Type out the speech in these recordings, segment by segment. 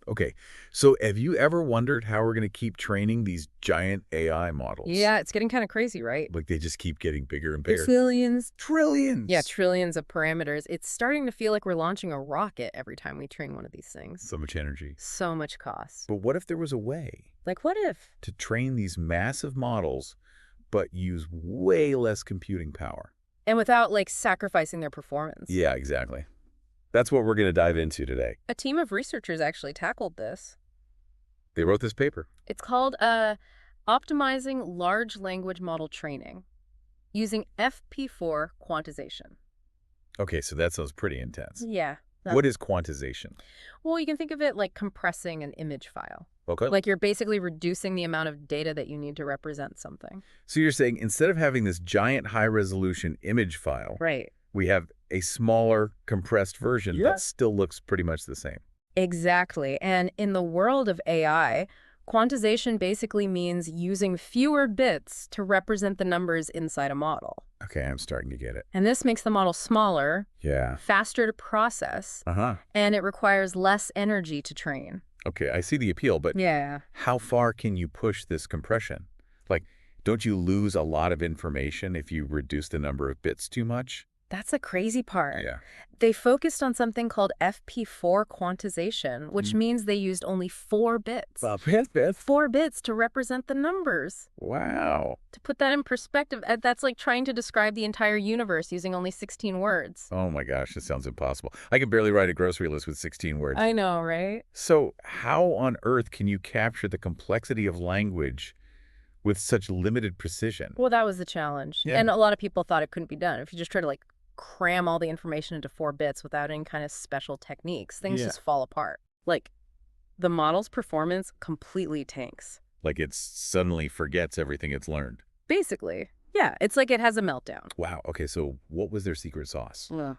Okay, so have you ever wondered how we're going to keep training these giant AI models? Yeah, it's getting kind of crazy, right? Like they just keep getting bigger and The bigger. trillions. Yeah, Trillions! trillions of parameters. It's starting to feel like we're launching a rocket every time we train one of these things. So much energy. So much cost. But what if there was a way Like, what if? to train these massive models but use way less computing power? And without, like, sacrificing their performance. Yeah, exactly. That's what we're going to dive into today. A team of researchers actually tackled this. They wrote this paper. It's called Optimizing Large Language Model Training using FP4 Quantization. Okay, so that sounds pretty intense. Yeah. What is quantization? Well, you can think of it like compressing an image file. Okay. Like you're basically reducing the amount of data that you need to represent something. So you're saying instead of having this giant high-resolution image file, Right. we have a smaller, compressed version that still looks pretty much the same. Exactly. And in the world of AI, quantization basically means using fewer bits to represent the numbers inside a model. Okay, I'm starting to get it. And this makes the model smaller, Yeah. faster to process, and it requires less energy to train. Okay, I see the appeal, but Yeah. how far can you push this compression? Like, don't you lose a lot of information if you reduce the number of bits too much? That's the crazy part. Yeah. They focused on something called FP4 quantization, which means they used only 4 bits. 4 bits to represent the numbers. Wow. To put that in perspective, that's like trying to describe the entire universe using only 16 words. Oh my gosh, this sounds impossible. I can barely write a grocery list with 16 words. I know, right? So how on earth can you capture the complexity of language with such limited precision? Well, that was the challenge. Yeah. And a lot of people thought it couldn't be done. If you just try to like cram all the information into 4 bits without any kind of special techniques, things just fall apart. Like, the model's performance completely tanks. Like it suddenly forgets everything it's learned. Basically. Yeah, it's like it has a meltdown. Wow. Okay, so what was their secret sauce? Yeah.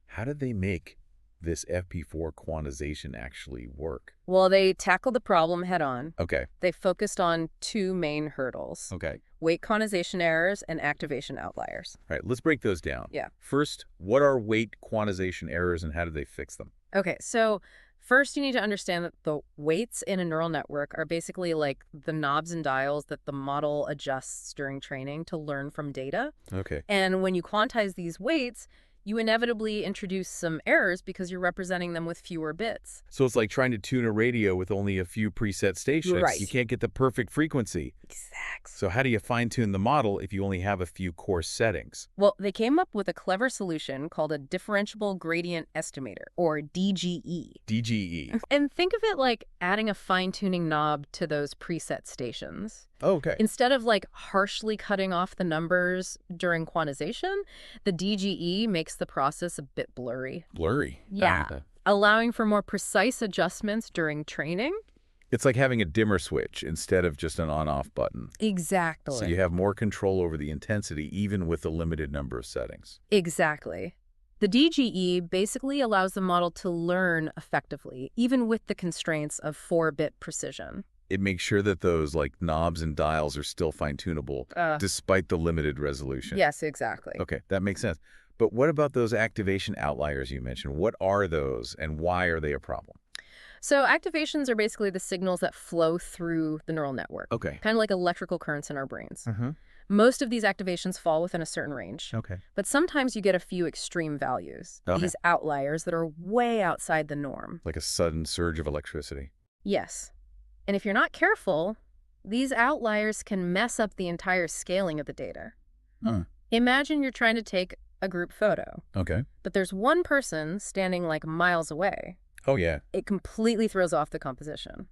How did they make this FP4 quantization actually work? Well, they tackled the problem head on. Okay. They focused on 2 main hurdles. Okay. Weight quantization errors and activation outliers. All right, let's break those down. Yeah. First, what are weight quantization errors and how do they fix them? Okay, so first you need to understand that the weights in a neural network are basically like the knobs and dials that the model adjusts during training to learn from data. Okay. And when you quantize these weights, you inevitably introduce some errors because you're representing them with fewer bits. So it's like trying to tune a radio with only a few preset stations. Right. You can't get the perfect frequency. Exactly. So how do you fine-tune the model if you only have a few core settings? Well, they came up with a clever solution called a differentiable gradient estimator, or DGE. DGE. And think of it like adding a fine-tuning knob to those preset stations. Oh, okay. Instead of like harshly cutting off the numbers during quantization, the DGE makes the process a bit blurry. Blurry. Yeah. Allowing for more precise adjustments during training. It's like having a dimmer switch instead of just an on-off button. Exactly. So you have more control over the intensity even with a limited number of settings. Exactly. The DGE basically allows the model to learn effectively, even with the constraints of 4-bit precision. It makes sure that those like knobs and dials are still fine-tunable despite the limited resolution. Yes, exactly. Okay, that makes sense. But what about those activation outliers you mentioned? What are those and why are they a problem? So activations are basically the signals that flow through the neural network. Okay. Kind of like electrical currents in our brains. Most of these activations fall within a certain range. Okay. But sometimes you get a few extreme values, these outliers that are way outside the norm. Like a sudden surge of electricity. Yes. And if you're not careful, these outliers can mess up the entire scaling of the data. Imagine you're trying to take a group photo. Okay. But there's one person standing like miles away. Oh, yeah. It completely throws off the composition.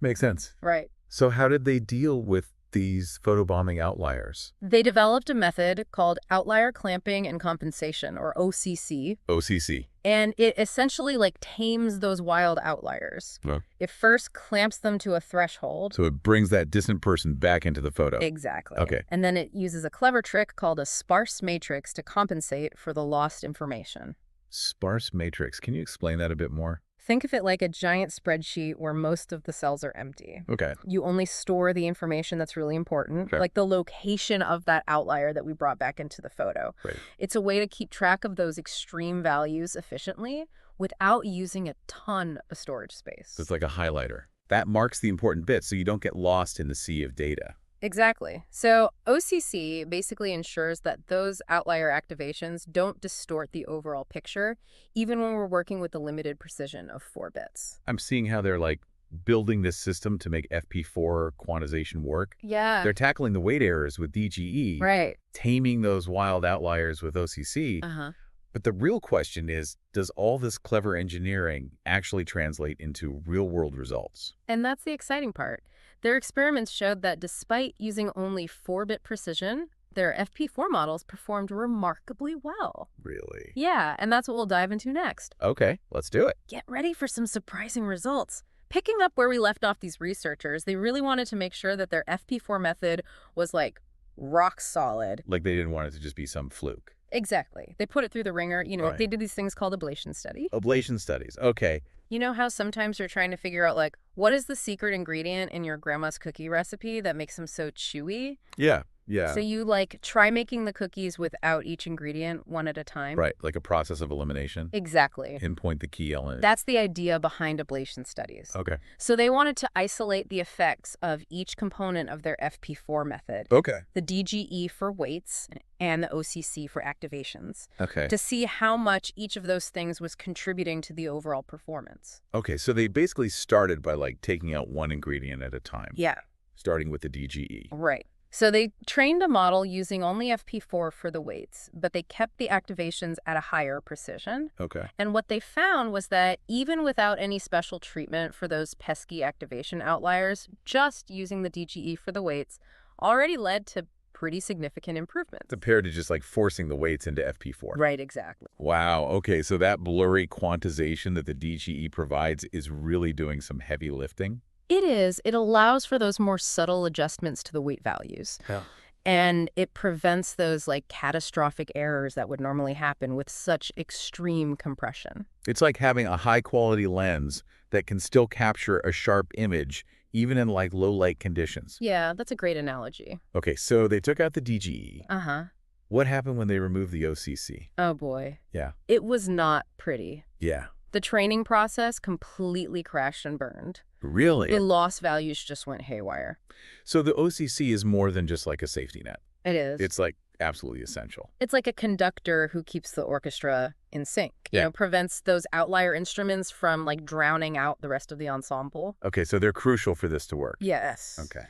Makes sense. Right. So how did they deal with these photobombing outliers? They developed a method called outlier clamping and compensation, or OCC. OCC. And it essentially like tames those wild outliers. Oh. It first clamps them to a threshold. So it brings that distant person back into the photo. Exactly. Okay. And then it uses a clever trick called a sparse matrix to compensate for the lost information. Sparse matrix. Can you explain that a bit more? Think of it like a giant spreadsheet where most of the cells are empty. Okay. You only store the information that's really important, like the location of that outlier that we brought back into the photo. Right. It's a way to keep track of those extreme values efficiently without using a ton of storage space. So it's like a highlighter. That marks the important bits so you don't get lost in the sea of data. Exactly. So OCC basically ensures that those outlier activations don't distort the overall picture, even when we're working with the limited precision of 4 bits. I'm seeing how they're like building this system to make FP4 quantization work. Yeah. They're tackling the weight errors with DGE, Right. taming those wild outliers with OCC. Uh-huh. But the real question is, does all this clever engineering actually translate into real-world results? And that's the exciting part. Their experiments showed that despite using only 4-bit precision, their FP4 models performed remarkably well. Really? Yeah, and that's what we'll dive into next. Okay, let's do it. Get ready for some surprising results. Picking up where we left off these researchers, they really wanted to make sure that their FP4 method was like rock solid. Like they didn't want it to just be some fluke. Exactly. They put it through the ringer. Right. They did these things called ablation study. Ablation studies. Okay. You know how sometimes you're trying to figure out, like, what is the secret ingredient in your grandma's cookie recipe that makes them so chewy? Yeah. Yeah. So you, like, try making the cookies without each ingredient one at a time. Right. Like a process of elimination. Exactly. Pinpoint the key element. That's the idea behind ablation studies. Okay. So they wanted to isolate the effects of each component of their FP4 method. Okay. The DGE for weights and the OCC for activations. Okay. To see how much each of those things was contributing to the overall performance. Okay. So they basically started by like taking out one ingredient at a time. Yeah. Starting with the DGE. Right. So they trained a model using only FP4 for the weights, but they kept the activations at a higher precision. Okay. And what they found was that even without any special treatment for those pesky activation outliers, just using the DGE for the weights already led to pretty significant improvements. Compared to just like forcing the weights into FP4. Right, exactly. Wow. Okay. So that blurry quantization that the DGE provides is really doing some heavy lifting. It is. It allows for those more subtle adjustments to the weight values. Yeah. And it prevents those like catastrophic errors that would normally happen with such extreme compression. It's like having a high-quality lens that can still capture a sharp image, even in like low-light conditions. Yeah, that's a great analogy. Okay, so they took out the DGE. Uh-huh. What happened when they removed the OCC? Oh, boy. Yeah. It was not pretty. Yeah. The training process completely crashed and burned. Really? The loss values just went haywire. So the OCC is more than just like a safety net. It is. It's like absolutely essential. It's like a conductor who keeps the orchestra in sync. Yeah. You know, prevents those outlier instruments from like drowning out the rest of the ensemble. Okay, so they're crucial for this to work. Yes. Okay.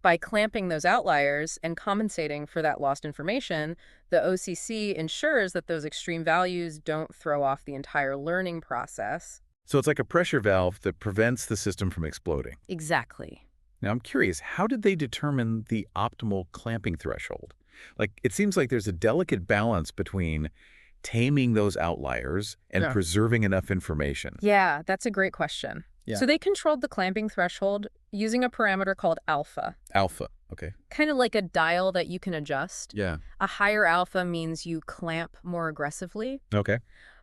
By clamping those outliers and compensating for that lost information, the OCC ensures that those extreme values don't throw off the entire learning process. So it's like a pressure valve that prevents the system from exploding. Exactly. Now, I'm curious, how did they determine the optimal clamping threshold? Like, it seems like there's a delicate balance between taming those outliers and preserving enough information. Yeah, that's a great question. Yeah. So they controlled the clamping threshold using a parameter called alpha. Alpha, okay. Kind of like a dial that you can adjust. Yeah. A higher alpha means you clamp more aggressively, Okay.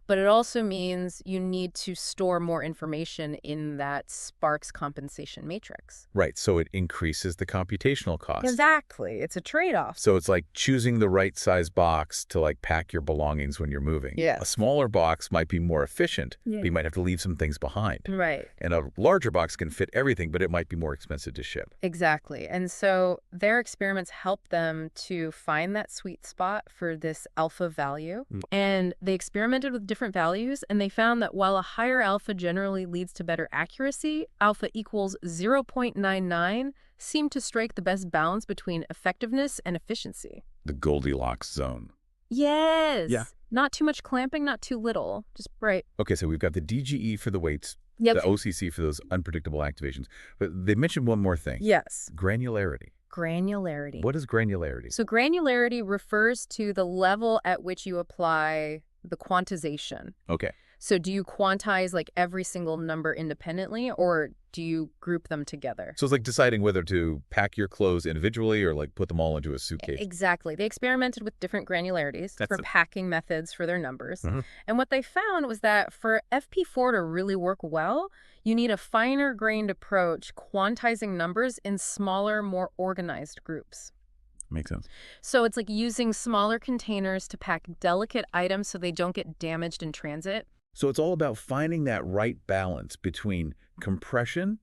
but it also means you need to store more information in that sparse compensation matrix. Right, so it increases the computational cost. Exactly. It's a trade-off. So it's like choosing the right size box to like pack your belongings when you're moving. Yes. A smaller box might be more efficient, Yeah. but you might have to leave some things behind. Right. And a larger box can fit everything, but it might be more expensive to ship. Exactly. And so their experiments helped them to find that sweet spot for this alpha value. And they experimented with different values, and they found that while a higher alpha generally leads to better accuracy, alpha equals 0.99 seemed to strike the best balance between effectiveness and efficiency. The Goldilocks zone. Yes. Yeah. Not too much clamping, not too little. Just right. Okay, so we've got the DGE for the weights, Yep. the OCC for those unpredictable activations. But they mentioned one more thing. Yes. Granularity. Granularity. What is granularity? So granularity refers to the level at which you apply the quantization. Okay. So do you quantize like every single number independently, or do you group them together? So it's like deciding whether to pack your clothes individually or like put them all into a suitcase. Exactly. They experimented with different granularities for packing methods for their numbers. And what they found was that for FP4 to really work well, you need a finer grained approach, quantizing numbers in smaller, more organized groups. Makes sense. So it's like using smaller containers to pack delicate items so they don't get damaged in transit. So it's all about finding that right balance between compression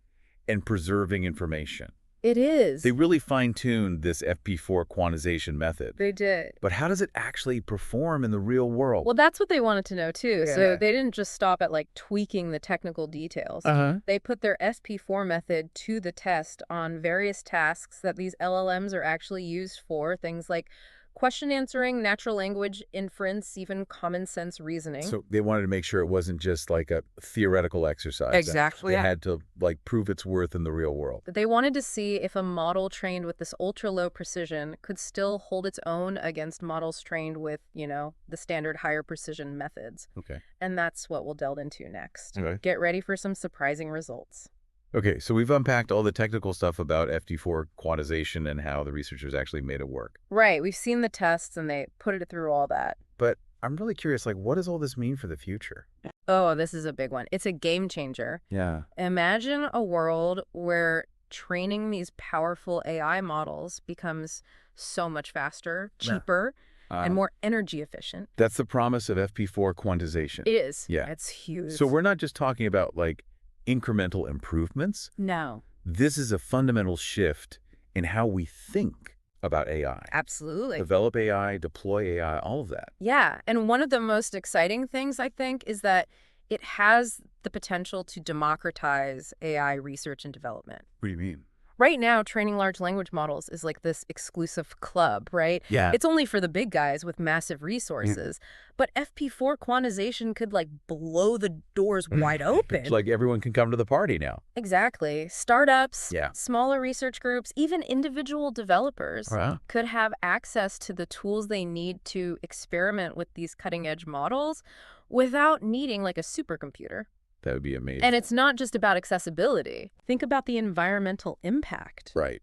and preserving information. It is. They really fine-tuned this FP4 quantization method. They did. But how does it actually perform in the real world? Well, that's what they wanted to know, too. Yeah. So they didn't just stop at, like, tweaking the technical details. They put their FP4 method to the test on various tasks that these LLMs are actually used for, things like question answering, natural language inference, even common sense reasoning. So they wanted to make sure it wasn't just like a theoretical exercise. Exactly. It had to like prove its worth in the real world. They wanted to see if a model trained with this ultra-low precision could still hold its own against models trained with, the standard higher precision methods. Okay. And that's what we'll delve into next. Okay. Get ready for some surprising results. Okay, so we've unpacked all the technical stuff about FP4 quantization and how the researchers actually made it work. Right. We've seen the tests and they put it through all that. But I'm really curious, like, what does all this mean for the future? Oh, this is a big one. It's a game changer. Yeah. Imagine a world where training these powerful AI models becomes so much faster, cheaper, and more energy efficient. That's the promise of FP4 quantization. It is. Yeah. It's huge. So we're not just talking about, like, incremental improvements. No. This is a fundamental shift in how we think about AI. Absolutely. Develop AI, deploy AI, all of that. Yeah. And one of the most exciting things, I think, is that it has the potential to democratize AI research and development. What do you mean? Right now, training large language models is like this exclusive club, right? Yeah. It's only for the big guys with massive resources. But FP4 quantization could like blow the doors wide open. It's like everyone can come to the party now. Exactly. Startups, Yeah. smaller research groups, even individual developers could have access to the tools they need to experiment with these cutting-edge models without needing like a supercomputer. That would be amazing. And it's not just about accessibility. Think about the environmental impact. Right.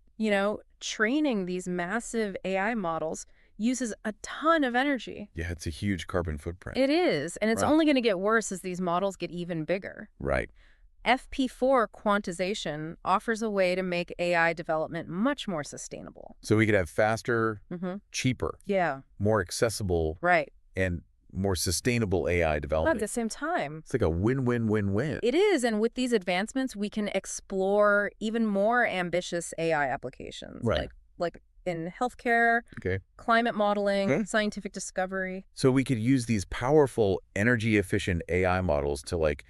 Training these massive AI models uses a ton of energy. Yeah, it's a huge carbon footprint. It is. And it's only going to get worse as these models get even bigger. Right. FP4 quantization offers a way to make AI development much more sustainable. So we could have faster, cheaper, more accessible, and more sustainable AI development. At the same time. It's like a win-win-win-win. It is, and with these advancements, we can explore even more ambitious AI applications. Right. Like in healthcare, climate modeling, scientific discovery. So we could use these powerful, energy-efficient AI models to, like,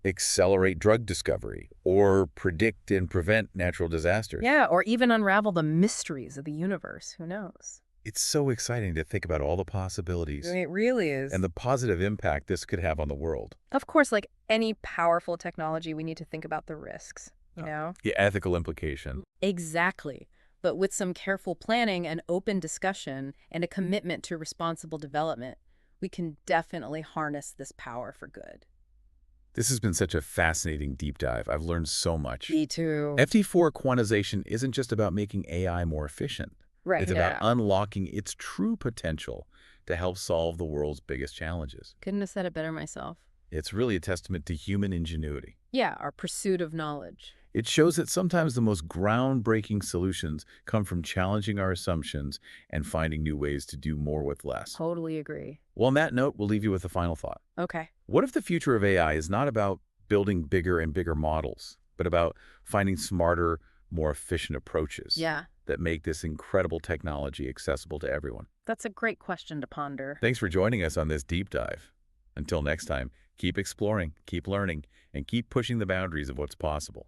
accelerate drug discovery or predict and prevent natural disasters. Yeah, or even unravel the mysteries of the universe. Who knows? It's so exciting to think about all the possibilities. It really is. And the positive impact this could have on the world. Of course, like any powerful technology, we need to think about the risks, you know? The ethical implication. Exactly. But with some careful planning and open discussion and a commitment to responsible development, we can definitely harness this power for good. This has been such a fascinating deep dive. I've learned so much. Me too. FP4 quantization isn't just about making AI more efficient. Right. It's about unlocking its true potential to help solve the world's biggest challenges. Couldn't have said it better myself. It's really a testament to human ingenuity. Yeah, our pursuit of knowledge. It shows that sometimes the most groundbreaking solutions come from challenging our assumptions and finding new ways to do more with less. Totally agree. Well, on that note, we'll leave you with a final thought. Okay. What if the future of AI is not about building bigger and bigger models, but about finding smarter, more efficient approaches that make this incredible technology accessible to everyone? That's a great question to ponder. Thanks for joining us on this deep dive. Until next time, keep exploring, keep learning, and keep pushing the boundaries of what's possible.